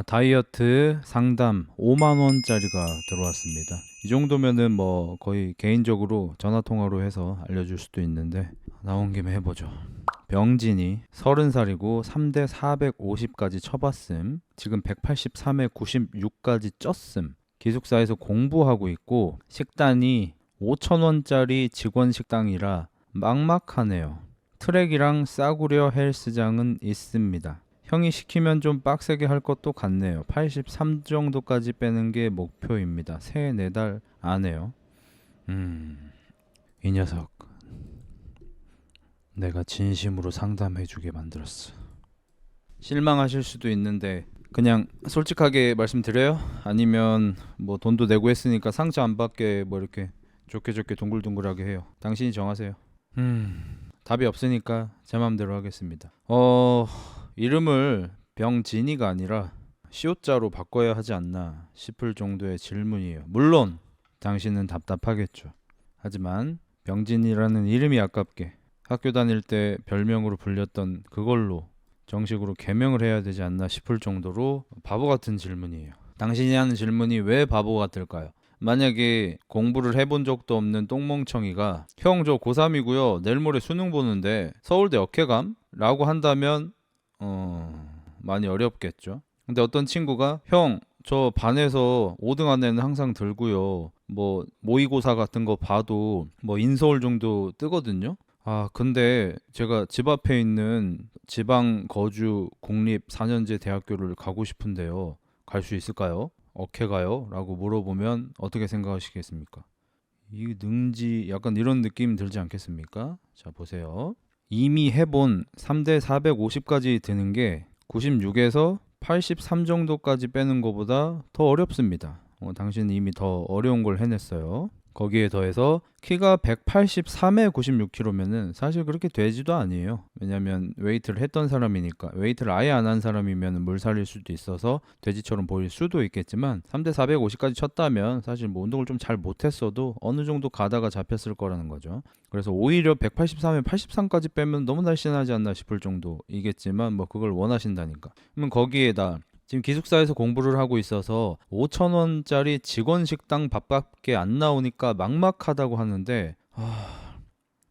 다이어트 상담 5만 원짜리가 들어왔습니다. 이 정도면은 뭐 거의 개인적으로 전화 통화로 해서 알려줄 수도 있는데 나온 김에 해보죠. 병진이 30살이고 3대 450까지 쳐봤음. 지금 183에 96까지 쪘음. 기숙사에서 공부하고 있고 식단이 5,000원짜리 직원 식당이라 막막하네요. 트랙이랑 싸구려 헬스장은 있습니다. 형이 시키면 좀 빡세게 할 것도 같네요. 83 정도까지 빼는 게 목표입니다. 3-4달 안에요. 이 녀석 내가 진심으로 상담해주게 만들었어. 실망하실 수도 있는데 그냥 솔직하게 말씀드려요? 아니면 뭐 돈도 내고 했으니까 상처 안 받게 뭐 이렇게 좋게 좋게 동글동글하게 해요. 당신이 정하세요. 답이 없으니까 제 마음대로 하겠습니다. 이름을 병진이가 아니라 시옷자로 바꿔야 하지 않나 싶을 정도의 질문이에요. 물론 당신은 답답하겠죠. 하지만 병진이라는 이름이 아깝게 학교 다닐 때 별명으로 불렸던 그걸로 정식으로 개명을 해야 되지 않나 싶을 정도로 바보 같은 질문이에요. 당신이 하는 질문이 왜 바보 같을까요? 만약에 공부를 해본 적도 없는 똥멍청이가 형 저 고3이고요 내일 모레 수능 보는데 서울대 어케감? 라고 한다면 많이 어렵겠죠. 근데 어떤 친구가 형 저 반에서 5등 안에는 항상 들고요 뭐 모의고사 같은 거 봐도 뭐 인서울 정도 뜨거든요. 근데 제가 집 앞에 있는 지방 거주 공립 4년제 대학교를 가고 싶은데요. 갈 수 있을까요? 어케 가요? 라고 물어보면 어떻게 생각하시겠습니까? 이 능지 약간 이런 느낌 들지 않겠습니까? 자, 보세요. 이미 해본 3대 450까지 드는 게 96에서 83 정도까지 빼는 것보다 더 어렵습니다. 당신은 이미 더 어려운 걸 해냈어요. 거기에 더해서 키가 183에 96kg면은 사실 그렇게 돼지도 아니에요. 왜냐면 웨이트를 했던 사람이니까. 웨이트를 아예 안 한 사람이면 물살일 수도 있어서 돼지처럼 보일 수도 있겠지만 3대 450까지 쳤다면 사실 뭐 운동을 좀 잘 못했어도 어느 정도 가다가 잡혔을 거라는 거죠. 그래서 오히려 183에 83까지 빼면 너무 날씬하지 않나 싶을 정도이겠지만 뭐 그걸 원하신다니까. 그러면 거기에다 지금 기숙사에서 공부를 하고 있어서 5,000원짜리 직원 식당 밥밖에 안 나오니까 막막하다고 하는데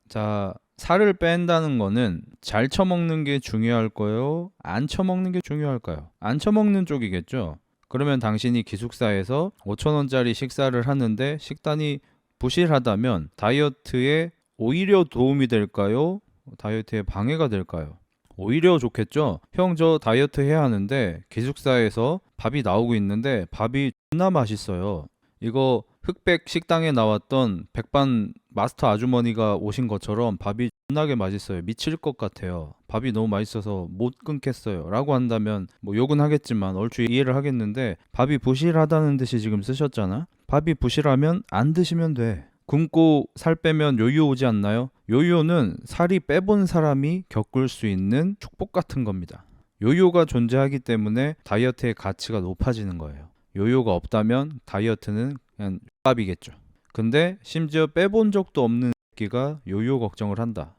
자, 살을 뺀다는 거는 잘 처먹는 게 중요할까요? 안 처먹는 게 중요할까요? 안 처먹는 쪽이겠죠. 그러면 당신이 기숙사에서 5,000원짜리 식사를 하는데 식단이 부실하다면 다이어트에 오히려 도움이 될까요? 다이어트에 방해가 될까요? 오히려 좋겠죠. 형 저 다이어트 해야 하는데 기숙사에서 밥이 나오고 있는데 밥이 존나 맛있어요. 이거 흑백 식당에 나왔던 백반 마스터 아주머니가 오신 것처럼 밥이 존나게 맛있어요. 미칠 것 같아요. 밥이 너무 맛있어서 못 끊겠어요. 라고 한다면 뭐 욕은 하겠지만 얼추 이해를 하겠는데 밥이 부실하다는 듯이 지금 쓰셨잖아. 밥이 부실하면 안 드시면 돼. 굶고 살 빼면 요요 오지 않나요? 요요는 살이 빼본 사람이 겪을 수 있는 축복 같은 겁니다. 요요가 존재하기 때문에 다이어트의 가치가 높아지는 거예요. 요요가 없다면 다이어트는 그냥 밥이겠죠. 근데 심지어 빼본 적도 없는 새끼가 요요 걱정을 한다.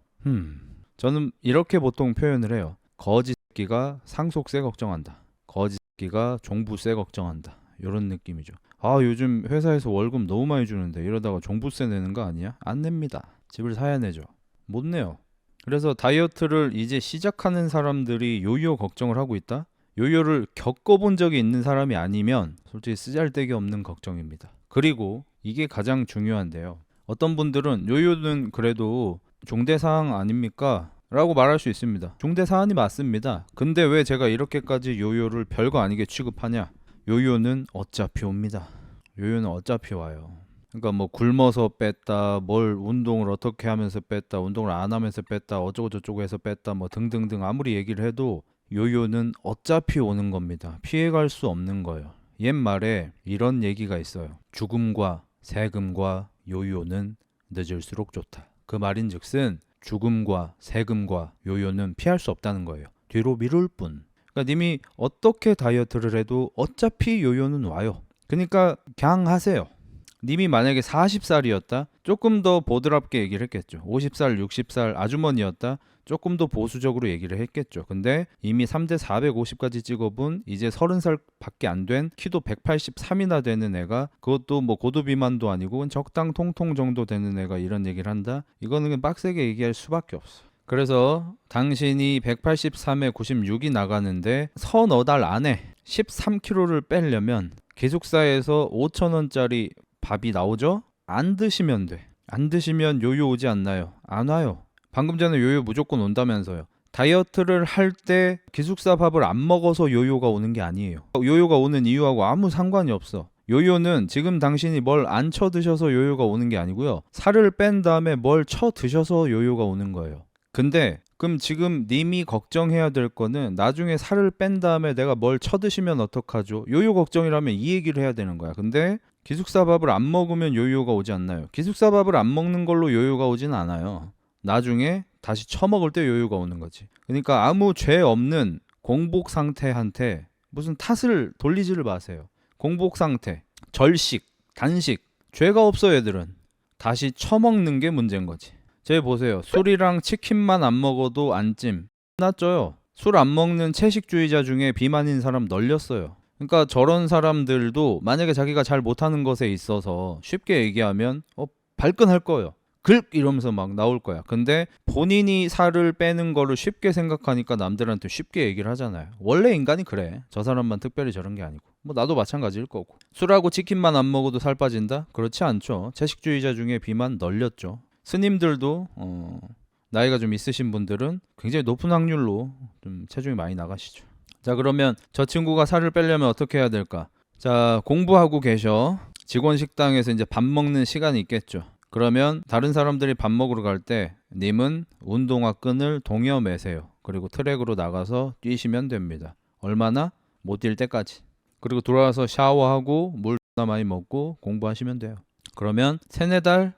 저는 이렇게 보통 표현을 해요. 거지 새끼가 상속세 걱정한다. 거지 새끼가 종부세 걱정한다. 이런 느낌이죠. 요즘 회사에서 월급 너무 많이 주는데 이러다가 종부세 내는 거 아니야? 안 냅니다. 집을 사야 내죠. 못 내요. 그래서 다이어트를 이제 시작하는 사람들이 요요 걱정을 하고 있다? 요요를 겪어본 적이 있는 사람이 아니면 솔직히 쓰잘데기 없는 걱정입니다. 그리고 이게 가장 중요한데요. 어떤 분들은 요요는 그래도 중대사항 아닙니까? 라고 말할 수 있습니다. 중대사항이 맞습니다. 근데 왜 제가 이렇게까지 요요를 별거 아니게 취급하냐? 요요는 어차피 옵니다. 요요는 어차피 와요. 그러니까 뭐 굶어서 뺐다, 뭘 운동을 어떻게 하면서 뺐다, 운동을 안 하면서 뺐다, 어쩌고 저쩌고 해서 뺐다, 뭐 등등등 아무리 얘기를 해도 요요는 어차피 오는 겁니다. 피해갈 수 없는 거예요. 옛말에 이런 얘기가 있어요. 죽음과 세금과 요요는 늦을수록 좋다. 그 말인즉슨 죽음과 세금과 요요는 피할 수 없다는 거예요. 뒤로 미룰 뿐. 그러니까 님이 어떻게 다이어트를 해도 어차피 요요는 와요. 그러니까 그냥 하세요. 님이 만약에 40살이었다? 조금 더 보드랍게 얘기를 했겠죠. 50살, 60살 아주머니였다. 조금 더 보수적으로 얘기를 했겠죠. 근데 이미 3대 450까지 찍어본 이제 30살 밖에 안 된 키도 183이나 되는 애가, 그것도 뭐 고도 비만도 아니고 적당 통통 정도 되는 애가 이런 얘기를 한다? 이거는 그냥 빡세게 얘기할 수밖에 없어. 그래서 당신이 183에 96이 나가는데 서너 달 안에 13kg를 빼려면 기숙사에서 5,000원짜리 밥이 나오죠? 안 드시면 돼. 안 드시면 요요 오지 않나요? 안 와요. 방금 전에 요요 무조건 온다면서요. 다이어트를 할 때 기숙사 밥을 안 먹어서 요요가 오는 게 아니에요. 요요가 오는 이유하고 아무 상관이 없어. 요요는 지금 당신이 뭘 안 쳐 드셔서 요요가 오는 게 아니고요. 살을 뺀 다음에 뭘 쳐 드셔서 요요가 오는 거예요. 근데 그럼 지금 님이 걱정해야 될 거는 나중에 살을 뺀 다음에 내가 뭘 쳐 드시면 어떡하죠? 요요 걱정이라면 이 얘기를 해야 되는 거야. 근데 기숙사 밥을 안 먹으면 요요가 오지 않나요? 기숙사 밥을 안 먹는 걸로 요요가 오진 않아요. 나중에 다시 처먹을 때 요요가 오는 거지. 그러니까 아무 죄 없는 공복 상태한테 무슨 탓을 돌리지를 마세요. 공복 상태, 절식, 단식, 죄가 없어 얘들은. 다시 처먹는 게 문제인 거지. 쟤 보세요. 술이랑 치킨만 안 먹어도 안 찜. 나 쪄요. 술 안 먹는 채식주의자 중에 비만인 사람 널렸어요. 그러니까 저런 사람들도 만약에 자기가 잘 못하는 것에 있어서 쉽게 얘기하면 발끈할 거예요. 긁 이러면서 막 나올 거야. 근데 본인이 살을 빼는 거를 쉽게 생각하니까 남들한테 쉽게 얘기를 하잖아요. 원래 인간이 그래. 저 사람만 특별히 저런 게 아니고. 뭐 나도 마찬가지일 거고. 술하고 치킨만 안 먹어도 살 빠진다? 그렇지 않죠. 채식주의자 중에 비만 널렸죠. 스님들도 나이가 좀 있으신 분들은 굉장히 높은 확률로 좀 체중이 많이 나가시죠. 자, 그러면 저 친구가 살을 빼려면 어떻게 해야 될까? 자, 공부하고 계셔. 직원 식당에서 이제 밥 먹는 시간이 있겠죠. 그러면 다른 사람들이 밥 먹으러 갈 때 님은 운동화 끈을 동여 매세요. 그리고 트랙으로 나가서 뛰시면 됩니다. 얼마나? 못 뛸 때까지. 그리고 돌아와서 샤워하고 물 많이 먹고 공부하시면 돼요. 그러면 세네 달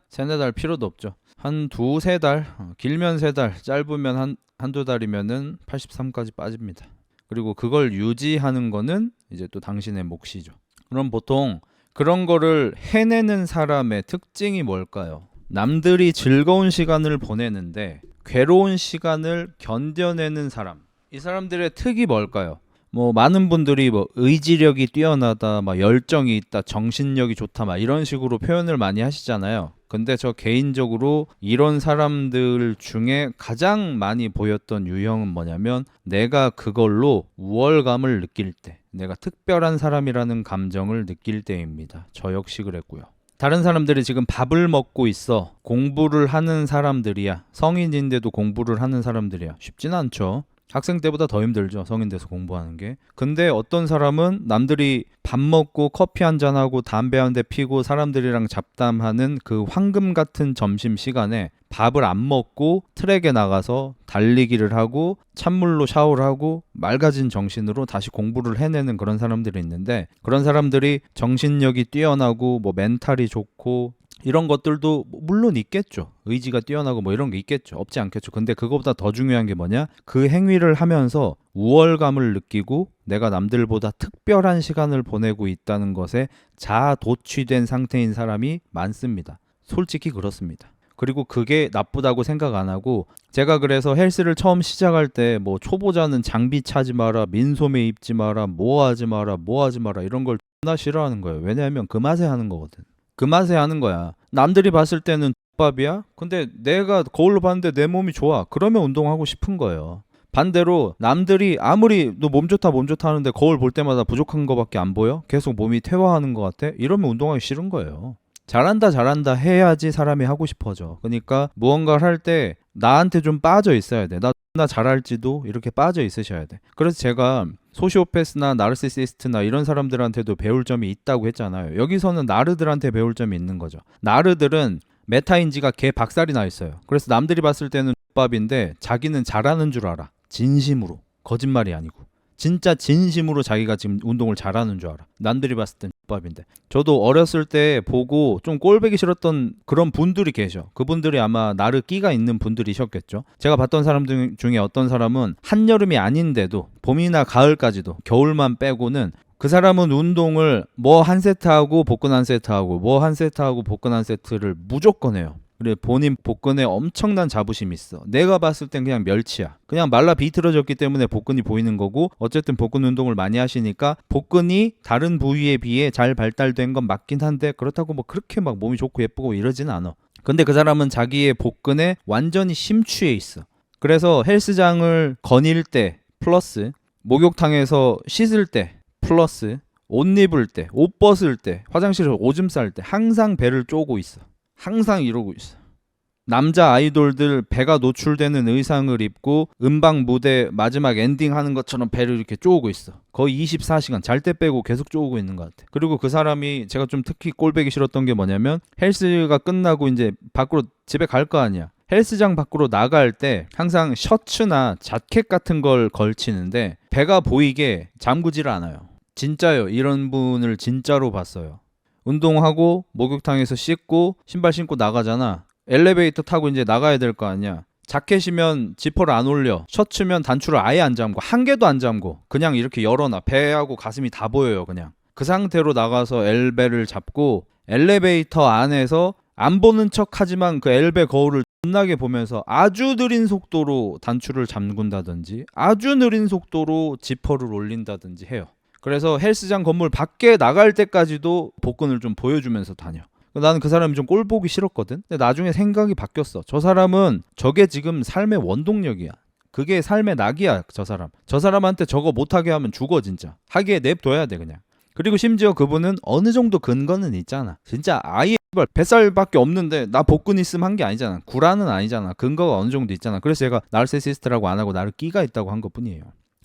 필요도 없죠. 한 두세 달, 길면 3달, 짧으면 한두 달이면은 83까지 빠집니다. 그리고 그걸 유지하는 거는 이제 또 당신의 몫이죠. 그럼 보통 그런 거를 해내는 사람의 특징이 뭘까요? 남들이 즐거운 시간을 보내는데 괴로운 시간을 견뎌내는 사람. 이 사람들의 특이 뭘까요? 뭐 많은 분들이 뭐 의지력이 뛰어나다, 막 열정이 있다, 정신력이 좋다, 막 이런 식으로 표현을 많이 하시잖아요. 근데 저 개인적으로 이런 사람들 중에 가장 많이 보였던 유형은 뭐냐면 내가 그걸로 우월감을 느낄 때, 내가 특별한 사람이라는 감정을 느낄 때입니다. 저 역시 그랬고요. 다른 사람들이 지금 밥을 먹고 있어. 공부를 하는 사람들이야. 성인인데도 공부를 하는 사람들이야. 쉽진 않죠. 학생 때보다 더 힘들죠. 성인 돼서 공부하는 게. 근데 어떤 사람은 남들이 밥 먹고 커피 한잔하고 담배 한 대 피고 사람들이랑 잡담하는 그 황금 같은 점심시간에 밥을 안 먹고 트랙에 나가서 달리기를 하고 찬물로 샤워를 하고 맑아진 정신으로 다시 공부를 해내는 그런 사람들이 있는데, 그런 사람들이 정신력이 뛰어나고 뭐 멘탈이 좋고 이런 것들도 물론 있겠죠. 의지가 뛰어나고 뭐 이런 게 있겠죠. 없지 않겠죠. 근데 그거보다 더 중요한 게 뭐냐? 그 행위를 하면서 우월감을 느끼고 내가 남들보다 특별한 시간을 보내고 있다는 것에 자아도취된 상태인 사람이 많습니다. 솔직히 그렇습니다. 그리고 그게 나쁘다고 생각 안 하고, 제가 그래서 헬스를 처음 시작할 때 뭐 초보자는 장비 차지 마라, 민소매 입지 마라, 뭐 하지 마라 이런 걸 존나 싫어하는 거예요. 왜냐하면 그 맛에 하는 거거든. 그 맛에 하는 거야. 남들이 봤을 때는 밥이야? 근데 내가 거울로 봤는데 내 몸이 좋아. 그러면 운동하고 싶은 거예요. 반대로 남들이 아무리 너 몸 좋다 하는데 거울 볼 때마다 부족한 거밖에 안 보여? 계속 몸이 퇴화하는 것 같아? 이러면 운동하기 싫은 거예요. 잘한다 해야지 사람이 하고 싶어져. 그러니까 무언가를 할 때 나한테 좀 빠져 있어야 돼. 나 잘할지도 이렇게 빠져 있으셔야 돼. 그래서 제가 소시오패스나 나르시시스트나 이런 사람들한테도 배울 점이 있다고 했잖아요. 여기서는 나르들한테 배울 점이 있는 거죠. 나르들은 메타인지가 개 박살이 나 있어요. 그래서 남들이 봤을 때는 밥인데 자기는 잘하는 줄 알아. 진심으로. 거짓말이 아니고. 진짜 진심으로 자기가 지금 운동을 잘하는 줄 알아. 남들이 봤을 땐 X밥인데. 저도 어렸을 때 보고 좀 꼴보기 싫었던 그런 분들이 계셔. 그분들이 아마 나르 끼가 있는 분들이셨겠죠. 제가 봤던 사람들 중에 어떤 사람은 한여름이 아닌데도 봄이나 가을까지도 겨울만 빼고는 그 사람은 운동을 뭐 한 세트하고 복근 한 세트하고 뭐 한 세트하고 복근 한 세트를 무조건 해요. 그래, 본인 복근에 엄청난 자부심이 있어. 내가 봤을 땐 그냥 멸치야. 그냥 말라 비틀어졌기 때문에 복근이 보이는 거고, 어쨌든 복근 운동을 많이 하시니까 복근이 다른 부위에 비해 잘 발달된 건 맞긴 한데, 그렇다고 뭐 그렇게 막 몸이 좋고 예쁘고 이러지는 않아. 근데 그 사람은 자기의 복근에 완전히 심취해 있어. 그래서 헬스장을 거닐 때 플러스, 목욕탕에서 씻을 때 플러스, 옷 입을 때, 옷 벗을 때, 화장실에서 오줌 쌀 때 항상 배를 쪼고 있어. 항상 이러고 있어. 남자 아이돌들 배가 노출되는 의상을 입고 음방 무대 마지막 엔딩 하는 것처럼 배를 이렇게 쪼고 있어. 거의 24시간 잘 때 빼고 계속 쪼고 있는 것 같아. 그리고 그 사람이, 제가 좀 특히 꼴보기 싫었던 게 뭐냐면, 헬스가 끝나고 이제 밖으로 집에 갈 거 아니야. 헬스장 밖으로 나갈 때 항상 셔츠나 자켓 같은 걸 걸치는데 배가 보이게 잠그지를 않아요. 진짜요. 이런 분을 진짜로 봤어요. 운동하고 목욕탕에서 씻고 신발 신고 나가잖아. 엘리베이터 타고 이제 나가야 될 거 아니야. 자켓이면 지퍼를 안 올려. 셔츠면 단추를 아예 안 잠고, 한 개도 안 잠고 그냥 이렇게 열어놔. 배하고 가슴이 다 보여요. 그냥 그 상태로 나가서 엘베를 잡고, 엘리베이터 안에서 안 보는 척 하지만 그 엘베 거울을 존나게 보면서 아주 느린 속도로 단추를 잠근다든지 아주 느린 속도로 지퍼를 올린다든지 해요. 그래서 헬스장 건물 밖에 나갈 때까지도 복근을 좀 보여주면서 다녀. 나는 그 사람이 좀 꼴 보기 싫었거든. 근데 나중에 생각이 바뀌었어. 저 사람은 저게 지금 삶의 원동력이야. 그게 삶의 낙이야. 저 사람한테 저거 못하게 하면 죽어. 진짜 하기에 냅둬야 돼 그냥. 그리고 심지어 그분은 어느 정도 근거는 있잖아. 진짜 아예 뱃살밖에 없는데 나 복근 있음 한 게 아니잖아. 구라는 아니잖아. 근거가 어느 정도 있잖아. 그래서 얘가 나르시시스트라고 안 하고 나를 끼가 있다고 한 것뿐이에요.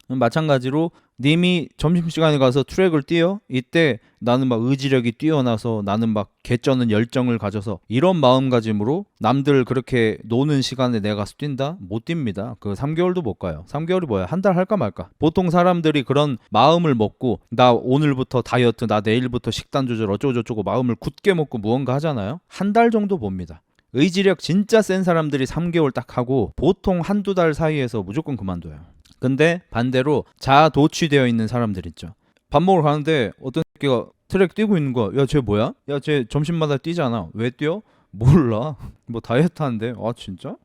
마찬가지로 님이 점심시간에 가서 트랙을 뛰어? 이때 나는 막 의지력이 뛰어나서, 나는 막 개쩌는 열정을 가져서, 이런 마음가짐으로 남들 그렇게 노는 시간에 내가 가서 뛴다? 못 뜁니다. 그 3개월도 못 가요. 3개월이 뭐야? 한 달 할까 말까. 보통 사람들이 그런 마음을 먹고 나 오늘부터 다이어트, 나 내일부터 식단 조절 어쩌고저쩌고 마음을 굳게 먹고 무언가 하잖아요. 한 달 정도 봅니다. 의지력 진짜 센 사람들이 3개월 딱 하고 보통 한두 달 사이에서 무조건 그만둬요. 근데 반대로 자아도취되어 있는 사람들 있죠. 밥 먹으러 가는데 어떤 새끼가 트랙 뛰고 있는 거야. 야, 쟤 뭐야? 야, 쟤 점심마다 뛰잖아. 왜 뛰어? 몰라. 뭐 다이어트 하는데. 아, 진짜?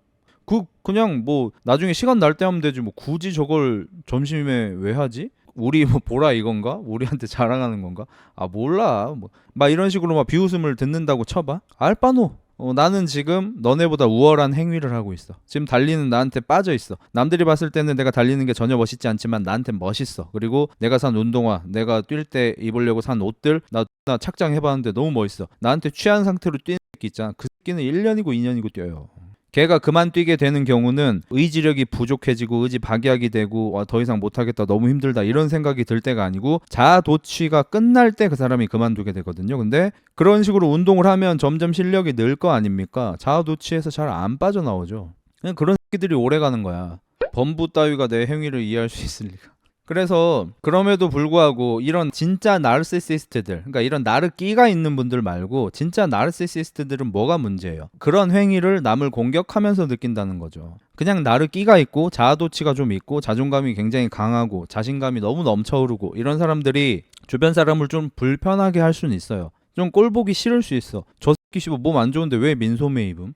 그냥 뭐 나중에 시간 날 때 하면 되지. 뭐 굳이 저걸 점심에 왜 하지? 우리 뭐 보라 이건가? 우리한테 자랑하는 건가? 아, 몰라. 뭐 막 이런 식으로 막 비웃음을 듣는다고 쳐봐. 알바노. 나는 지금 너네보다 우월한 행위를 하고 있어. 지금 달리는 나한테 빠져 있어. 남들이 봤을 때는 내가 달리는 게 전혀 멋있지 않지만 나한텐 멋있어. 그리고 내가 산 운동화, 내가 뛸 때 입으려고 산 옷들 나 착장해봤는데 너무 멋있어. 나한테 취한 상태로 뛰는 새끼 있잖아. 그 새끼는 1년이고 2년이고 뛰어요. 걔가 그만 뛰게 되는 경우는 의지력이 부족해지고 의지 박약이 되고 더 이상 못하겠다, 너무 힘들다 이런 생각이 들 때가 아니고 자아도취가 끝날 때 그 사람이 그만두게 되거든요. 근데 그런 식으로 운동을 하면 점점 실력이 늘 거 아닙니까? 자아도취에서 잘 안 빠져나오죠. 그냥 그런 새끼들이 오래 가는 거야. 범부 따위가 내 행위를 이해할 수 있을 리가. 그래서 그럼에도 불구하고 이런 진짜 나르시시스트들, 그러니까 이런 나르끼가 있는 분들 말고 진짜 나르시시스트들은 뭐가 문제예요? 그런 행위를 남을 공격하면서 느낀다는 거죠. 그냥 나르끼가 있고 자아도취가 좀 있고 자존감이 굉장히 강하고 자신감이 너무 넘쳐흐르고 이런 사람들이 주변 사람을 좀 불편하게 할 수는 있어요. 좀 꼴보기 싫을 수 있어. 저 새끼 씨발 몸 안 좋은데 왜 민소매 입음?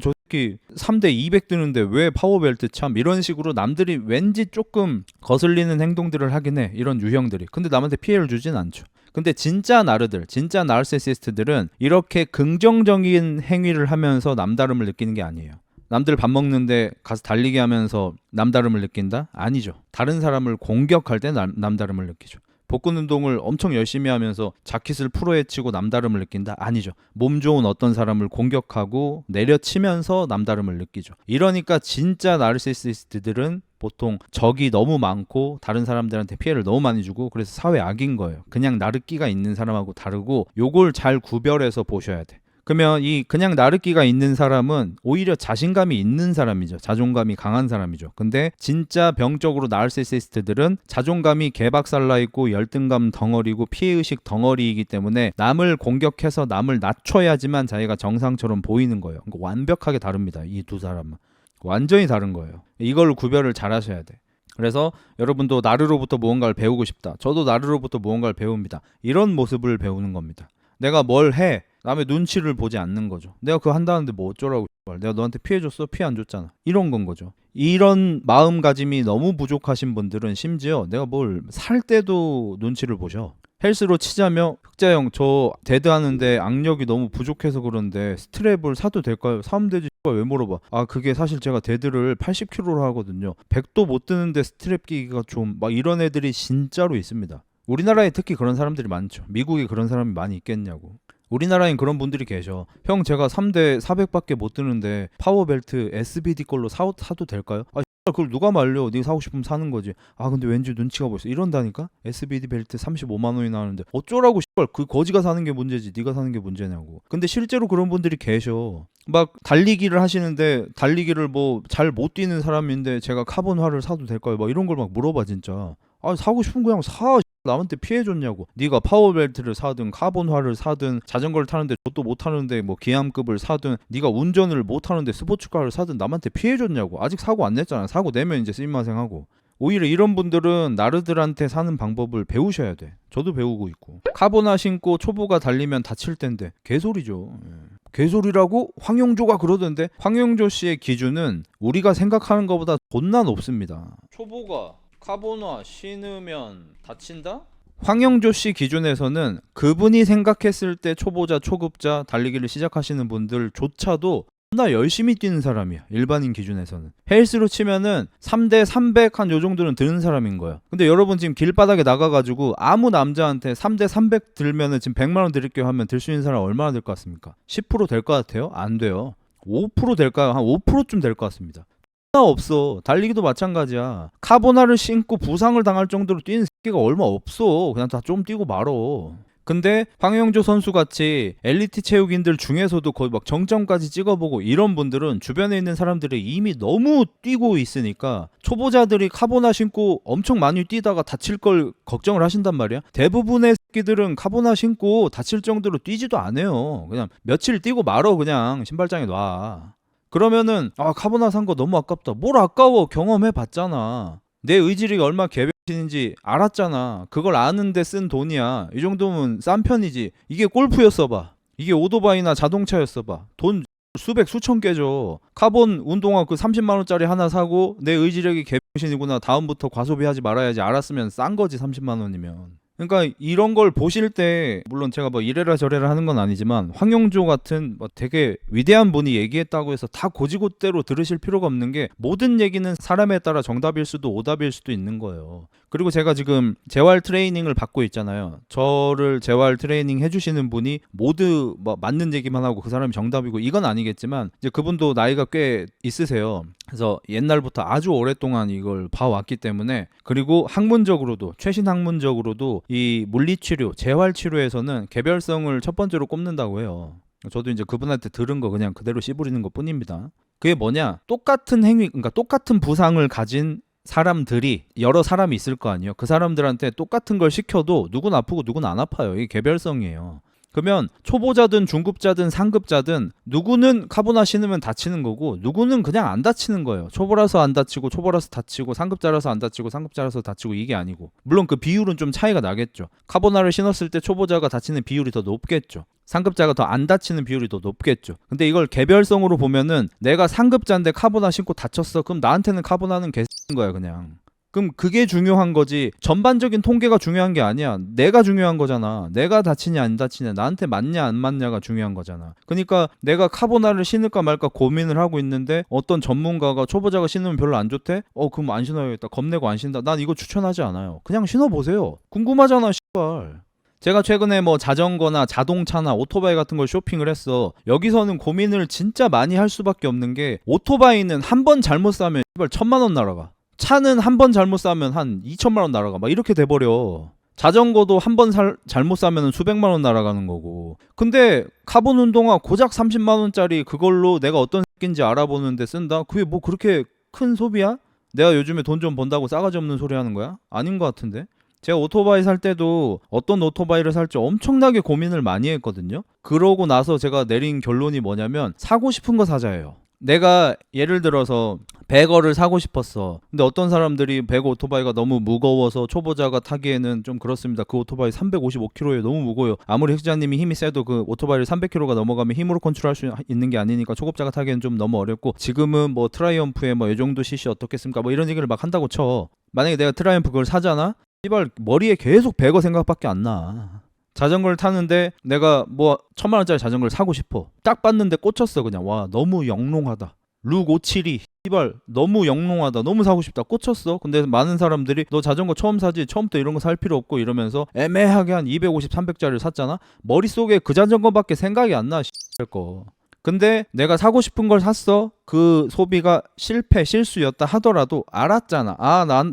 저 새끼 3대 200 드는데 왜 파워벨트 참, 이런 식으로 남들이 왠지 조금 거슬리는 행동들을 하긴 해. 이런 유형들이. 근데 남한테 피해를 주진 않죠. 근데 진짜 나르들, 진짜 나르시시스트들은 이렇게 긍정적인 행위를 하면서 남다름을 느끼는 게 아니에요. 남들 밥 먹는데 가서 달리기 하면서 남다름을 느낀다? 아니죠. 다른 사람을 공격할 때 남다름을 느끼죠. 복근 운동을 엄청 열심히 하면서 자켓을 풀어헤치고 남다름을 느낀다? 아니죠. 몸 좋은 어떤 사람을 공격하고 내려치면서 남다름을 느끼죠. 이러니까 진짜 나르시시스트들은 보통 적이 너무 많고 다른 사람들한테 피해를 너무 많이 주고 그래서 사회 악인 거예요. 그냥 나르끼가 있는 사람하고 다르고 요걸 잘 구별해서 보셔야 돼. 그러면 이 그냥 나르끼가 있는 사람은 오히려 자신감이 있는 사람이죠. 자존감이 강한 사람이죠. 근데 진짜 병적으로 나르시시스트들은 자존감이 개박살나 있고 열등감 덩어리고 피해의식 덩어리이기 때문에 남을 공격해서 남을 낮춰야지만 자기가 정상처럼 보이는 거예요. 그러니까 완벽하게 다릅니다. 이 두 사람은. 완전히 다른 거예요. 이걸 구별을 잘 하셔야 돼. 그래서 여러분도 나르로부터 무언가를 배우고 싶다. 저도 나르로부터 무언가를 배웁니다. 이런 모습을 배우는 겁니다. 내가 뭘 해? 남의 눈치를 보지 않는 거죠. 내가 그거 한다는데 뭐 어쩌라고. 내가 너한테 피해줬어? 피해 안 줬잖아. 이런 건 거죠. 이런 마음가짐이 너무 부족하신 분들은 심지어 내가 뭘 살 때도 눈치를 보셔. 헬스로 치자며 흑자형 저 데드하는데 악력이 너무 부족해서 그런데 스트랩을 사도 될까요? 사면 되지. 왜 물어봐. 아 그게 사실 제가 데드를 80kg로 하거든요. 100도 못 드는데 스트랩 끼기가 좀 막 이런 애들이 진짜로 있습니다. 우리나라에 특히 그런 사람들이 많죠. 미국에 그런 사람이 많이 있겠냐고. 우리나라엔 그런 분들이 계셔. 형 제가 3대 400밖에 못 드는데 파워벨트 SBD 걸로 사도 될까요? 아 그걸 누가 말려. 네가 사고 싶으면 사는 거지. 아 근데 왠지 눈치가 보였어. 이런다니까? SBD 벨트 35만 원이 나오는데 어쩌라고 씨발 그 거지가 사는 게 문제지 네가 사는 게 문제냐고. 근데 실제로 그런 분들이 계셔. 막 달리기를 하시는데 달리기를 뭐 잘 못 뛰는 사람인데 제가 카본화를 사도 될까요? 막 이런 걸 막 물어봐 진짜. 아 사고 싶으면 그냥 사. 남한테 피해줬냐고. 네가 파워벨트를 사든 카본화를 사든 자전거를 타는데 저도 못 타는데 뭐 기암급을 사든 네가 운전을 못 하는데 스포츠카를 사든 남한테 피해줬냐고. 아직 사고 안 냈잖아. 사고 내면 이제 쓰임마생하고. 오히려 이런 분들은 나르들한테 사는 방법을 배우셔야 돼. 저도 배우고 있고. 카본화 신고 초보가 달리면 다칠 텐데 개소리죠. 개소리라고 황용조가 그러던데. 황용조 씨의 기준은 우리가 생각하는 것보다 존나 높습니다. 초보가 카본화 신으면 다친다? 황영조 씨 기준에서는 그분이 생각했을 때 초보자, 초급자, 달리기를 시작하시는 분들조차도 존나 열심히 뛰는 사람이야. 일반인 기준에서는. 헬스로 치면은 3대 300 한 요 정도는 드는 사람인 거야. 근데 여러분 지금 길바닥에 나가가지고 아무 남자한테 3대 300 들면은 지금 100만 원 드릴게요 하면 들 수 있는 사람 얼마나 될 것 같습니까? 10% 될 것 같아요? 안 돼요. 5% 될까요? 한 5%쯤 될 것 같습니다. 없어. 달리기도 마찬가지야. 카보나를 신고 부상을 당할 정도로 뛰는 새끼가 얼마 없어. 그냥 다 좀 뛰고 말어. 근데 황영조 선수 같이 엘리트 체육인들 중에서도 거의 막 정점까지 찍어보고 이런 분들은 주변에 있는 사람들이 이미 너무 뛰고 있으니까 초보자들이 카보나 신고 엄청 많이 뛰다가 다칠 걸 걱정을 하신단 말이야. 대부분의 새끼들은 카보나 신고 다칠 정도로 뛰지도 않아요. 그냥 며칠 뛰고 말어. 그냥 신발장에 놔. 그러면은 아 카보나 산 거 너무 아깝다. 뭘 아까워. 경험해 봤잖아. 내 의지력이 얼마 개벽신인지 알았잖아. 그걸 아는데 쓴 돈이야. 이 정도면 싼 편이지. 이게 골프였어 봐. 이게 오토바이나 자동차였어 봐. 돈 수백 수천 개죠. 카본 운동화 그 30만 원짜리 하나 사고 내 의지력이 개벽신이구나. 다음부터 과소비하지 말아야지. 알았으면 싼 거지 30만 원이면. 그러니까 이런 걸 보실 때 물론 제가 뭐 이래라 저래라 하는 건 아니지만 황영조 같은 뭐 되게 위대한 분이 얘기했다고 해서 다 고지고대로 들으실 필요가 없는 게 모든 얘기는 사람에 따라 정답일 수도 오답일 수도 있는 거예요. 그리고 제가 지금 재활 트레이닝을 받고 있잖아요. 저를 재활 트레이닝 해주시는 분이 모두 뭐 맞는 얘기만 하고 그 사람이 정답이고 이건 아니겠지만 이제 그분도 나이가 꽤 있으세요. 그래서 옛날부터 아주 오랫동안 이걸 봐왔기 때문에 그리고 학문적으로도 최신 학문적으로도 이 물리치료, 재활치료에서는 개별성을 첫 번째로 꼽는다고 해요. 저도 이제 그분한테 들은 거 그냥 그대로 씨부리는 것 뿐입니다. 그게 뭐냐? 똑같은 행위, 그러니까 똑같은 부상을 가진 사람들이 여러 사람이 있을 거 아니에요. 그 사람들한테 똑같은 걸 시켜도 누군 아프고 누군 안 아파요. 이게 개별성이에요. 그러면 초보자든 중급자든 상급자든 누구는 카보나 신으면 다치는 거고 누구는 그냥 안 다치는 거예요. 초보라서 안 다치고 초보라서 다치고 상급자라서 안 다치고 상급자라서 다치고 이게 아니고 물론 그 비율은 좀 차이가 나겠죠. 카보나를 신었을 때 초보자가 다치는 비율이 더 높겠죠. 상급자가 더 안 다치는 비율이 더 높겠죠. 근데 이걸 개별성으로 보면은 내가 상급자인데 카보나 신고 다쳤어. 그럼 나한테는 카보나는 개X인 거야 그냥. 그럼 그게 중요한 거지 전반적인 통계가 중요한 게 아니야. 내가 중요한 거잖아. 내가 다치냐 안 다치냐 나한테 맞냐 안 맞냐가 중요한 거잖아. 그러니까 내가 카보나를 신을까 말까 고민을 하고 있는데 어떤 전문가가 초보자가 신으면 별로 안 좋대? 그럼 안 신어야겠다. 겁내고 안 신다. 난 이거 추천하지 않아요. 그냥 신어보세요. 궁금하잖아 씨발. 제가 최근에 뭐 자전거나 자동차나 오토바이 같은 걸 쇼핑을 했어. 여기서는 고민을 진짜 많이 할 수밖에 없는 게 오토바이는 한 번 잘못 사면 씨발 1,000만 원 날아가. 차는 한 번 잘못 사면 한 2천만 원 날아가. 막 이렇게 돼버려. 자전거도 한 번 잘못 사면 수백만 원 날아가는 거고. 근데 카본 운동화 고작 30만 원짜리 그걸로 내가 어떤 새끼인지 알아보는데 쓴다? 그게 뭐 그렇게 큰 소비야? 내가 요즘에 돈 좀 번다고 싸가지 없는 소리 하는 거야? 아닌 것 같은데? 제가 오토바이 살 때도 어떤 오토바이를 살지 엄청나게 고민을 많이 했거든요. 그러고 나서 제가 내린 결론이 뭐냐면 사고 싶은 거 사자예요. 내가 예를 들어서 배거를 사고 싶었어. 근데 어떤 사람들이 배거 오토바이가 너무 무거워서 초보자가 타기에는 좀 그렇습니다. 그 오토바이 355kg에 너무 무거워요. 아무리 흑자님이 힘이 세도 그 오토바이를 300kg가 넘어가면 힘으로 컨트롤할 수 있는 게 아니니까 초급자가 타기에는 좀 너무 어렵고, 지금은 뭐 트라이엄프에 뭐 이 정도 cc 어떻겠습니까? 뭐 이런 얘기를 막 한다고 쳐. 만약에 내가 트라이엄프 그걸 사잖아? 씨발 머리에 계속 배거 생각밖에 안 나. 자전거를 타는데 내가 뭐 1000만원짜리 자전거를 사고 싶어. 딱 봤는데 꽂혔어. 그냥 와 너무 영롱하다. 룩 572 씨발 너무 영롱하다. 너무 사고 싶다. 꽂혔어. 근데 많은 사람들이 너 자전거 처음 사지? 처음부터 이런 거 살 필요 없고 이러면서 애매하게 한 250, 300짜리를 샀잖아? 머릿속에 그 자전거밖에 생각이 안 나. 씨발 거. 근데 내가 사고 싶은 걸 샀어. 그 소비가 실수였다 하더라도 알았잖아.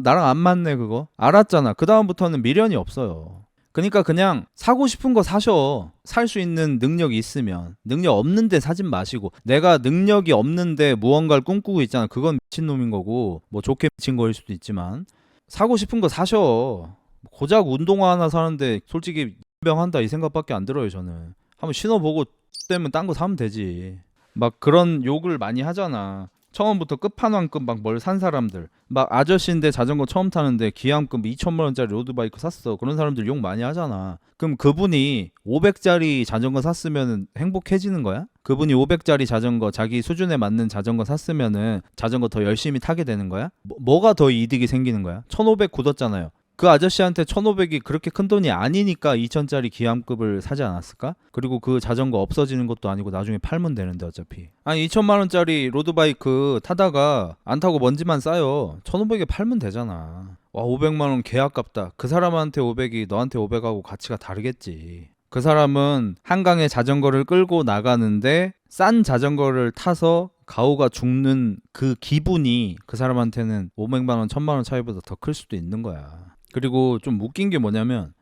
나랑 안 맞네 그거. 알았잖아. 그 다음부터는 미련이 없어요. 그러니까 그냥 사고 싶은 거 사셔. 살 수 있는 능력이 있으면. 능력 없는데 사진 마시고. 내가 능력이 없는데 무언가를 꿈꾸고 있잖아. 그건 미친놈인 거고, 뭐 좋게 미친 거일 수도 있지만, 사고 싶은 거 사셔. 고작 운동화 하나 사는데 솔직히 병한다 이 생각밖에 안 들어요. 저는 한번 신어보고 때문에 딴 거 사면 되지. 막 그런 욕을 많이 하잖아. 처음부터 끝판왕급 막 뭘 산 사람들, 막 아저씨인데 자전거 처음 타는데 기암급 2천만원짜리 로드바이크 샀어. 그런 사람들 욕 많이 하잖아. 그럼 그분이 500짜리 자전거 샀으면 행복해지는 거야? 그분이 500짜리 자전거, 자기 수준에 맞는 자전거 샀으면은 자전거 더 열심히 타게 되는 거야? 뭐가 더 이득이 생기는 거야? 1500 굳었잖아요. 그 아저씨한테 1500이 그렇게 큰 돈이 아니니까 2000짜리 기암급을 사지 않았을까? 그리고 그 자전거 없어지는 것도 아니고 나중에 팔면 되는데 어차피. 아니 2000만원짜리 로드바이크 타다가 안 타고 먼지만 쌓여. 1500에 팔면 되잖아. 와 500만원 개 아깝다. 그 사람한테 500이 너한테 500하고 가치가 다르겠지. 그 사람은 한강에 자전거를 끌고 나가는데 싼 자전거를 타서 가오가 죽는 그 기분이 그 사람한테는 500만원, 1000만원 차이보다 더 클 수도 있는 거야. 그리고 좀 웃긴 게 뭐냐면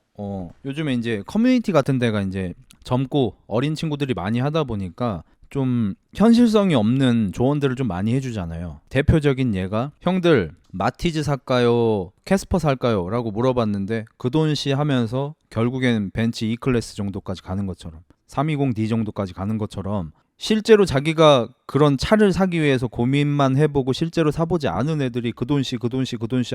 요즘에 이제 커뮤니티 같은 데가 이제 젊고 어린 친구들이 많이 하다 보니까 좀 현실성이 없는 조언들을 좀 많이 해주잖아요. 대표적인 예가 형들 마티즈 살까요? 캐스퍼 살까요? 라고 물어봤는데 그 돈씨 하면서 결국엔 벤츠 E클래스 정도까지 가는 것처럼 320D 정도까지 가는 것처럼 실제로 자기가 그런 차를 사기 위해서 고민만 해보고 실제로 사보지 않은 애들이 그 돈씨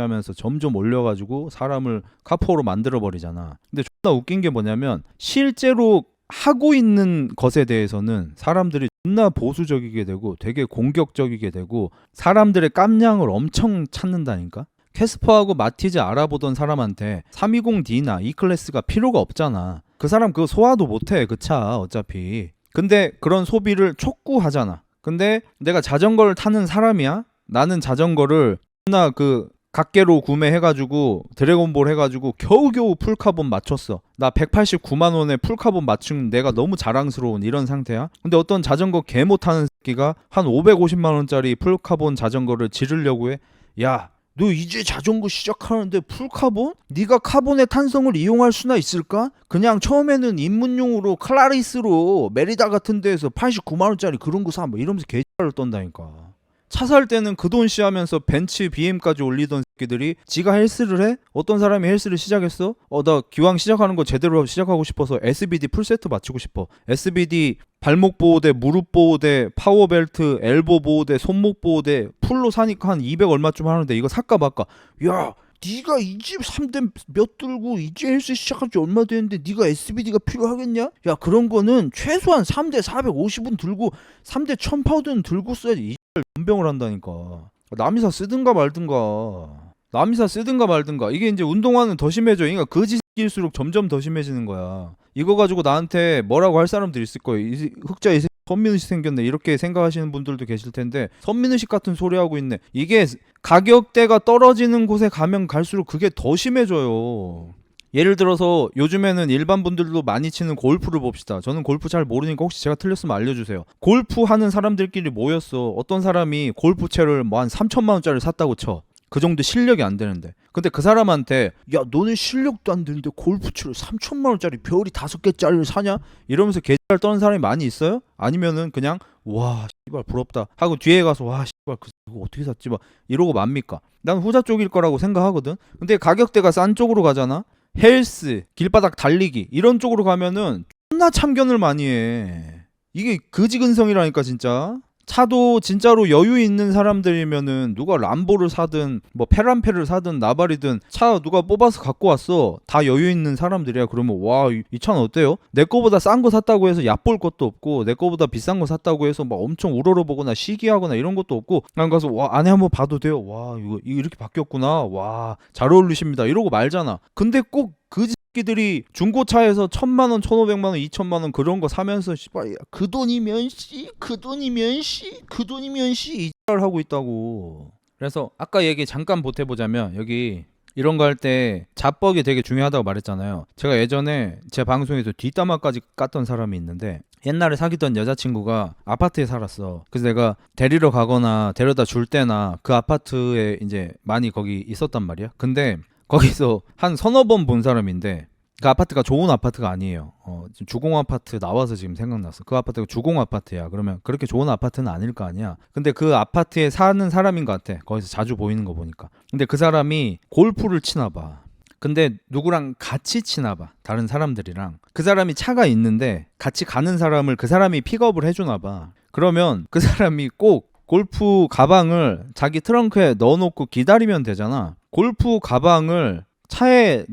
하면서 점점 올려가지고 사람을 카푸어로 만들어버리잖아. 근데 존나 웃긴 게 뭐냐면 실제로 하고 있는 것에 대해서는 사람들이 존나 보수적이게 되고 되게 공격적이게 되고 사람들의 깜냥을 엄청 찾는다니까. 캐스퍼하고 마티즈 알아보던 사람한테 320D나 E클래스가 필요가 없잖아. 그 사람 그거 소화도 못해 그 차 어차피. 근데 그런 소비를 촉구하잖아. 근데 내가 자전거를 타는 사람이야. 나는 자전거를 나 그 각계로 구매해가지고 드래곤볼 해가지고 겨우겨우 풀카본 맞췄어. 나 189만원에 풀카본 맞춘 내가 너무 자랑스러운 이런 상태야. 근데 어떤 자전거 개 못하는 새끼가 한 550만원짜리 풀카본 자전거를 지르려고 해. 야 너 이제 자전거 시작하는데 풀카본? 네가 카본의 탄성을 이용할 수나 있을까? 그냥 처음에는 입문용으로 클라리스로 메리다 같은 데에서 89만원짜리 그런 거 사. 뭐 이러면서 개X를 떤다니까. 차 살 때는 그 돈 씨하면서 벤츠 BM까지 올리던 새끼들이 지가 헬스를 해? 어떤 사람이 헬스를 시작했어? 나 기왕 시작하는 거 제대로 시작하고 싶어서 SBD 풀세트 맞추고 싶어. SBD 발목 보호대, 무릎 보호대, 파워벨트, 엘보 보호대, 손목 보호대 풀로 사니까 한 200 얼마쯤 하는데 이거 살까 말까. 야 네가 이 집 3대 몇 들고 이제 헬스 시작한 지 얼마 됐는데 네가 SBD가 필요하겠냐? 야 그런 거는 최소한 3대 450은 들고 3대 1000 파우더는 들고 써야지. 이 연병을 한다니까. 남이사 쓰든가 말든가. 남이사 쓰든가 말든가. 이게 이제 운동화는 더 심해져. 그러니까 거짓일수록 점점 더 심해지는 거야. 이거 가지고 나한테 뭐라고 할 사람들 있을 거예요. 이 흑자 이 선민의식 생겼네 이렇게 생각하시는 분들도 계실 텐데 선민의식 같은 소리 하고 있네. 이게 가격대가 떨어지는 곳에 가면 갈수록 그게 더 심해져요. 예를 들어서 요즘에는 일반 분들도 많이 치는 골프를 봅시다. 저는 골프 잘 모르니까 혹시 제가 틀렸으면 알려주세요. 골프 하는 사람들끼리 모였어. 어떤 사람이 골프채를 뭐 한 3천만원짜리 샀다고 쳐. 그 정도 실력이 안 되는데. 근데 그 사람한테 야 너는 실력도 안 되는데 골프채를 3천만원짜리 별이 5개짜리를 사냐? 이러면서 개잘 떠는 사람이 많이 있어요? 아니면은 그냥 와 씨발 부럽다 하고 뒤에 가서 와 씨발 그거 어떻게 샀지 막 이러고 맙니까? 난 후자 쪽일 거라고 생각하거든. 근데 가격대가 싼 쪽으로 가잖아. 헬스, 길바닥 달리기 이런 쪽으로 가면은 존나 참견을 많이 해. 이게 그지근성이라니까 진짜. 차도 진짜로 여유 있는 사람들이면은 누가 람보를 사든 뭐 페란페를 사든 나발이든 차 누가 뽑아서 갖고 왔어. 다 여유 있는 사람들이야. 그러면 와, 이 차는 어때요? 내 거보다 싼 거 샀다고 해서 얕볼 것도 없고 내 거보다 비싼 거 샀다고 해서 막 엄청 우러러보거나 시기하거나 이런 것도 없고 그냥 가서 와, 안에 한번 봐도 돼요. 와, 이거 이렇게 바뀌었구나. 와, 잘 어울리십니다. 이러고 말잖아. 근데 꼭 그 새끼들이 중고차에서 1,000만 원, 1,500만 원, 2천만 원 그런 거 사면서 씨발 그 돈이면 씨, 그 돈이면 씨, 그 돈이면 씨 이랄 하고 있다고. 그래서 아까 얘기 잠깐 보태보자면 여기 이런 거 할 때 자뻑이 되게 중요하다고 말했잖아요. 제가 예전에 제 방송에서 뒷담화까지 깠던 사람이 있는데 옛날에 사귀던 여자친구가 아파트에 살았어. 그래서 내가 데리러 가거나 데려다 줄 때나 그 아파트에 이제 많이 거기 있었단 말이야. 근데 거기서 한 서너 번 본 사람인데 그 아파트가 좋은 아파트가 아니에요. 지금 주공 아파트 나와서 지금 생각났어. 그 아파트가 주공 아파트야. 그러면 그렇게 좋은 아파트는 아닐 거 아니야. 근데 그 아파트에 사는 사람인 것 같아. 거기서 자주 보이는 거 보니까. 근데 그 사람이 골프를 치나 봐. 근데 누구랑 같이 치나 봐. 다른 사람들이랑. 그 사람이 차가 있는데 같이 가는 사람을 그 사람이 픽업을 해주나 봐. 그러면 그 사람이 꼭 골프 가방을 자기 트렁크에 넣어놓고 기다리면 되잖아. 골프 가방을 차에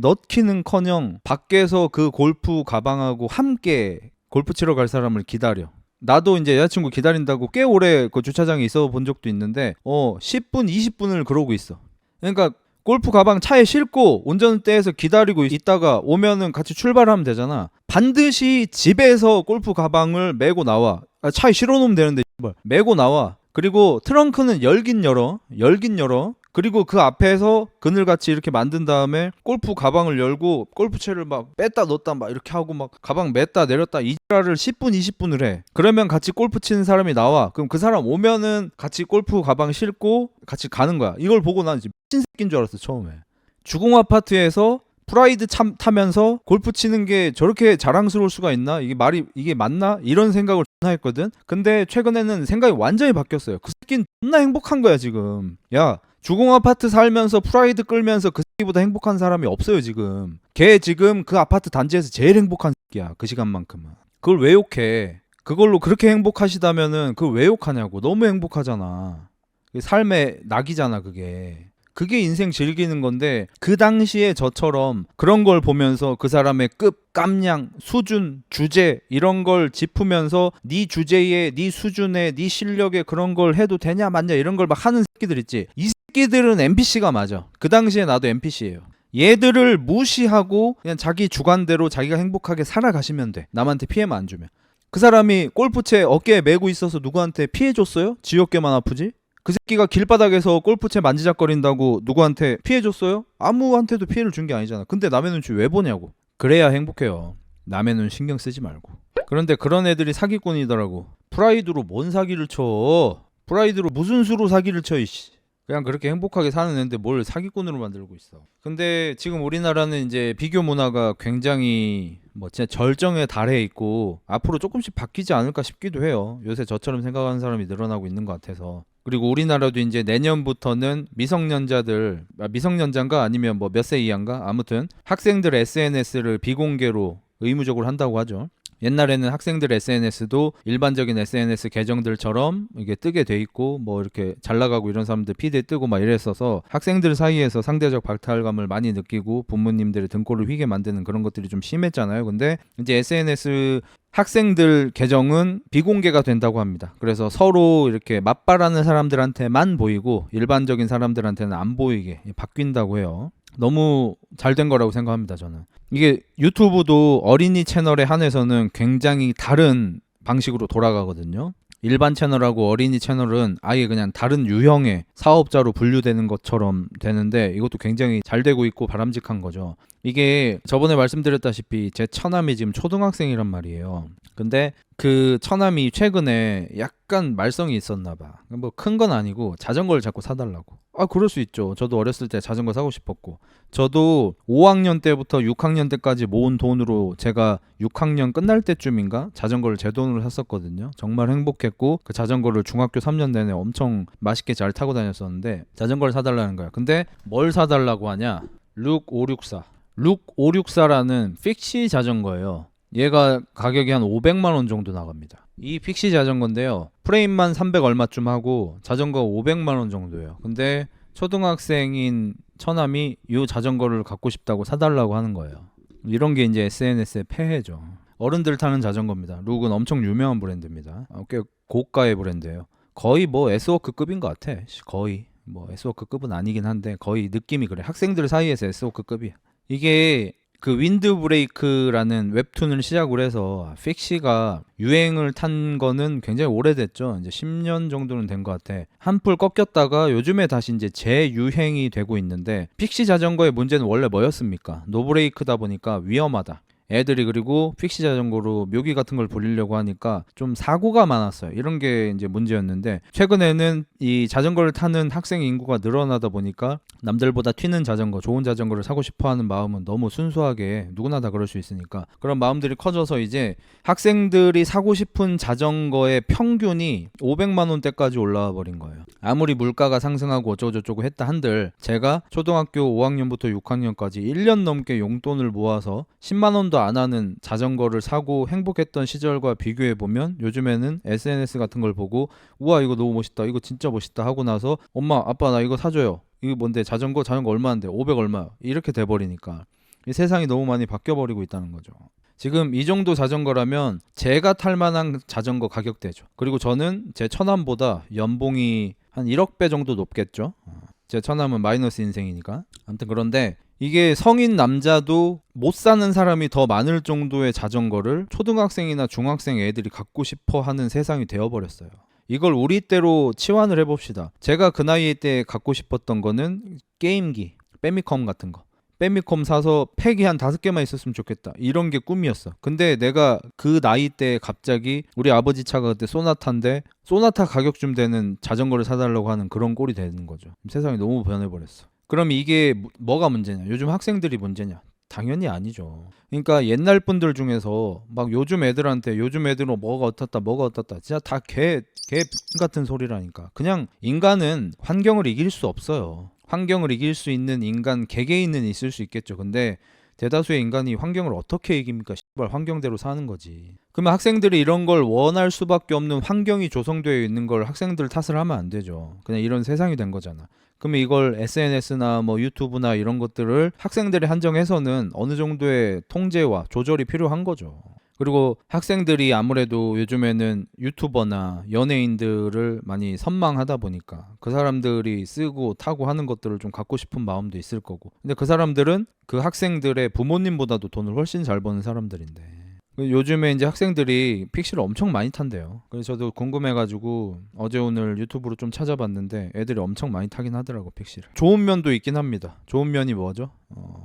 넣기는커녕 밖에서 그 골프 가방하고 함께 골프 치러 갈 사람을 기다려. 나도 이제 여자친구 기다린다고 꽤 오래 그 주차장에 있어 본 적도 있는데 10분 20분을 그러고 있어. 그러니까 골프 가방 차에 싣고 운전대에서 기다리고 있다가 오면은 같이 출발하면 되잖아. 반드시 집에서 골프 가방을 메고 나와. 차에 실어놓으면 되는데 메고 나와. 그리고 트렁크는 열긴 열어. 그리고 그 앞에서 그늘같이 이렇게 만든 다음에 골프 가방을 열고 골프채를 막 뺐다 넣었다 막 이렇게 하고 막 가방 맸다 내렸다 이 지랄을 10분 20분을 해. 그러면 같이 골프 치는 사람이 나와. 그럼 그 사람 오면은 같이 골프 가방 싣고 같이 가는 거야. 이걸 보고 난 미친 새끼인 줄 알았어 처음에. 주공 아파트에서 프라이드 타면서 골프 치는 게 저렇게 자랑스러울 수가 있나? 이게 맞나? 이런 생각을 존나 했거든. 근데 최근에는 생각이 완전히 바뀌었어요. 그 새끼는 존나 행복한 거야 지금. 야, 주공 아파트 살면서 프라이드 끌면서 그 새끼보다 행복한 사람이 없어요 지금. 걔 지금 그 아파트 단지에서 제일 행복한 새끼야. 그 시간만큼은. 그걸 왜 욕해? 그걸로 그렇게 행복하시다면은 그걸 왜 욕하냐고. 너무 행복하잖아. 삶의 낙이잖아 그게. 그게 인생 즐기는 건데 그 당시에 저처럼 그런 걸 보면서 그 사람의 급, 깜냥, 수준, 주제 이런 걸 짚으면서 네 주제에, 네 수준에, 네 실력에 그런 걸 해도 되냐 맞냐 이런 걸 막 하는 새끼들 있지. 이 새끼들은 NPC가 맞아. 그 당시에 나도 NPC예요. 얘들을 무시하고 그냥 자기 주관대로 자기가 행복하게 살아가시면 돼. 남한테 피해만 안 주면. 그 사람이 골프채 어깨에 메고 있어서 누구한테 피해 줬어요? 지 어깨만 아프지? 그 새끼가 길바닥에서 골프채 만지작거린다고 누구한테 피해줬어요? 아무한테도 피해를 준 게 아니잖아. 근데 남의 눈치 왜 보냐고. 그래야 행복해요. 남의 눈 신경 쓰지 말고. 그런데 그런 애들이 사기꾼이더라고. 프라이드로 뭔 사기를 쳐. 프라이드로 무슨 수로 사기를 쳐 이씨. 그냥 그렇게 행복하게 사는 애인데 뭘 사기꾼으로 만들고 있어. 근데 지금 우리나라는 이제 비교 문화가 굉장히 뭐 진짜 절정에 달해 있고 앞으로 조금씩 바뀌지 않을까 싶기도 해요. 요새 저처럼 생각하는 사람이 늘어나고 있는 것 같아서. 그리고 우리나라도 이제 내년부터는 미성년자인가 아니면 뭐 몇 세 이하인가 아무튼 학생들 SNS를 비공개로 의무적으로 한다고 하죠. 옛날에는 학생들 SNS도 일반적인 SNS 계정들처럼 이게 뜨게 돼 있고 뭐 이렇게 잘 나가고 이런 사람들 피드에 뜨고 막 이랬어서 학생들 사이에서 상대적 박탈감을 많이 느끼고 부모님들의 등골을 휘게 만드는 그런 것들이 좀 심했잖아요. 근데 이제 SNS 학생들 계정은 비공개가 된다고 합니다. 그래서 서로 이렇게 맞바라는 사람들한테만 보이고 일반적인 사람들한테는 안 보이게 바뀐다고 해요. 너무 잘 된 거라고 생각합니다 저는. 이게 유튜브도 어린이 채널에 한해서는 굉장히 다른 방식으로 돌아가거든요. 일반 채널하고 어린이 채널은 아예 그냥 다른 유형의 사업자로 분류되는 것처럼 되는데 이것도 굉장히 잘 되고 있고 바람직한 거죠. 이게 저번에 말씀드렸다시피 제 처남이 지금 초등학생이란 말이에요. 근데 그 처남이 최근에 약간 말썽이 있었나 봐. 뭐 큰 건 아니고 자전거를 자꾸 사달라고. 그럴 수 있죠. 저도 어렸을 때 자전거 사고 싶었고 저도 5학년 때부터 6학년 때까지 모은 돈으로 제가 6학년 끝날 때쯤인가 자전거를 제 돈으로 샀었거든요. 정말 행복했고 그 자전거를 중학교 3년 내내 엄청 맛있게 잘 타고 다녔었는데 자전거를 사달라는 거야. 근데 뭘 사달라고 하냐? 룩 564. 룩 564라는 픽시 자전거예요. 얘가 가격이 한 500만 원 정도 나갑니다. 이 픽시 자전거인데요. 프레임만 300 얼마쯤 하고 자전거 500만 원 정도예요. 근데 초등학생인 처남이 이 자전거를 갖고 싶다고 사달라고 하는 거예요. 이런 게 이제 SNS의 폐해죠. 어른들 타는 자전거입니다. 룩은 엄청 유명한 브랜드입니다. 꽤 고가의 브랜드예요. 거의 뭐 S워크급인 것 같아. 거의 뭐 S워크급은 아니긴 한데 거의 느낌이 그래. 학생들 사이에서 S워크급이야. 이게 그 윈드브레이크라는 웹툰을 시작으로 해서 픽시가 유행을 탄 거는 굉장히 오래됐죠. 이제 10년 정도는 된 것 같아. 한풀 꺾였다가 요즘에 다시 이제 재유행이 되고 있는데, 픽시 자전거의 문제는 원래 뭐였습니까? 노브레이크다 보니까 위험하다. 애들이 그리고 픽시 자전거로 묘기 같은 걸 부리려고 하니까 좀 사고가 많았어요. 이런 게 이제 문제였는데, 최근에는 이 자전거를 타는 학생 인구가 늘어나다 보니까 남들보다 튀는 자전거, 좋은 자전거를 사고 싶어 하는 마음은 너무 순수하게 누구나 다 그럴 수 있으니까 그런 마음들이 커져서 이제 학생들이 사고 싶은 자전거의 평균이 500만 원대까지 올라와 버린 거예요. 아무리 물가가 상승하고 어쩌고저쩌고 했다 한들, 제가 초등학교 5학년부터 6학년까지 1년 넘게 용돈을 모아서 10만 원도 안 하는 자전거를 사고 행복했던 시절과 비교해 보면, 요즘에는 SNS 같은 걸 보고 우와 이거 너무 멋있다, 이거 진짜 멋있다 하고 나서 엄마 아빠 나 이거 사줘요, 이거 뭔데, 자전거 얼마인데, 500 얼마, 이렇게 돼버리니까 이 세상이 너무 많이 바뀌어버리고 있다는 거죠. 지금 이 정도 자전거라면 제가 탈 만한 자전거 가격대죠. 그리고 저는 제 처남보다 연봉이 한 1억 배 정도 높겠죠. 제 처남은 마이너스 인생이니까. 아무튼 그런데 이게 성인 남자도 못 사는 사람이 더 많을 정도의 자전거를 초등학생이나 중학생 애들이 갖고 싶어 하는 세상이 되어버렸어요. 이걸 우리 때로 치환을 해봅시다. 제가 그 나이 때 갖고 싶었던 거는 게임기, 빼미컴 같은 거. 빼미컴 사서 팩이 한 5개만 있었으면 좋겠다, 이런 게 꿈이었어. 근데 내가 그 나이 때 갑자기 우리 아버지 차가 그때 소나타인데 소나타 가격쯤 되는 자전거를 사달라고 하는 그런 꼴이 되는 거죠. 세상이 너무 변해버렸어. 그럼 이게 뭐가 문제냐? 요즘 학생들이 문제냐? 당연히 아니죠. 그러니까 옛날 분들 중에서 막 요즘 애들한테 요즘 애들은 뭐가 어떻다 진짜 다 개 같은 소리라니까. 그냥 인간은 환경을 이길 수 없어요. 환경을 이길 수 있는 인간 개개인은 있을 수 있겠죠. 근데 대다수의 인간이 환경을 어떻게 이깁니까? 씨발 환경대로 사는 거지. 그러면 학생들이 이런 걸 원할 수밖에 없는 환경이 조성되어 있는 걸 학생들 탓을 하면 안 되죠. 그냥 이런 세상이 된 거잖아. 그러면 이걸 SNS나 뭐 유튜브나 이런 것들을 학생들이 한정해서는 어느 정도의 통제와 조절이 필요한 거죠. 그리고 학생들이 아무래도 요즘에는 유튜버나 연예인들을 많이 선망하다 보니까 그 사람들이 쓰고 타고 하는 것들을 좀 갖고 싶은 마음도 있을 거고, 근데 그 사람들은 그 학생들의 부모님보다도 돈을 훨씬 잘 버는 사람들인데, 요즘에 이제 학생들이 픽시를 엄청 많이 탄대요. 그래서 저도 궁금해가지고 어제 오늘 유튜브로 좀 찾아봤는데 애들이 엄청 많이 타긴 하더라고, 픽시를. 좋은 면도 있긴 합니다. 좋은 면이 뭐죠?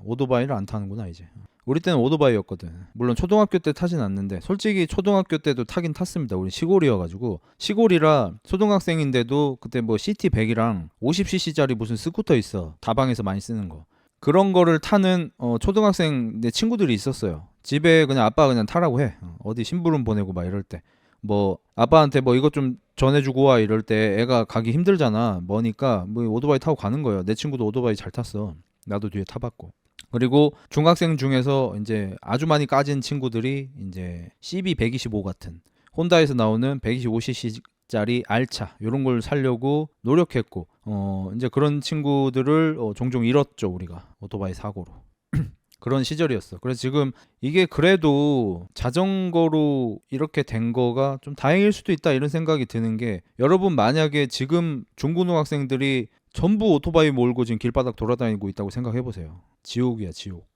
오토바이를 안 타는구나 이제. 우리 때는 오토바이였거든. 물론 초등학교 때 타진 않는데, 솔직히 초등학교 때도 타긴 탔습니다. 우리 시골이어가지고. 시골이라 초등학생인데도 그때 뭐 CT100이랑 50cc짜리 무슨 스쿠터 있어, 다방에서 많이 쓰는 거. 그런 거를 타는 초등학생 내 친구들이 있었어요. 집에 그냥 아빠 그냥 타라고 해. 어디 심부름 보내고 막 이럴 때 뭐 아빠한테 뭐 이것 좀 전해주고 와 이럴 때 애가 가기 힘들잖아. 뭐니까 뭐 오토바이 타고 가는 거예요. 내 친구도 오토바이 잘 탔어. 나도 뒤에 타봤고. 그리고 중학생 중에서 이제 아주 많이 까진 친구들이 이제 CB125 같은 혼다에서 나오는 125cc 짜리 R차 이런 걸 사려고 노력했고, 이제 그런 친구들을 종종 잃었죠, 우리가 오토바이 사고로. 그런 시절이었어. 그래서 지금 이게 그래도 자전거로 이렇게 된 거가 좀 다행일 수도 있다, 이런 생각이 드는 게, 여러분 만약에 지금 중고등학생들이 전부 오토바이 몰고 지금 길바닥 돌아다니고 있다고 생각해 보세요. 지옥이야, 지옥.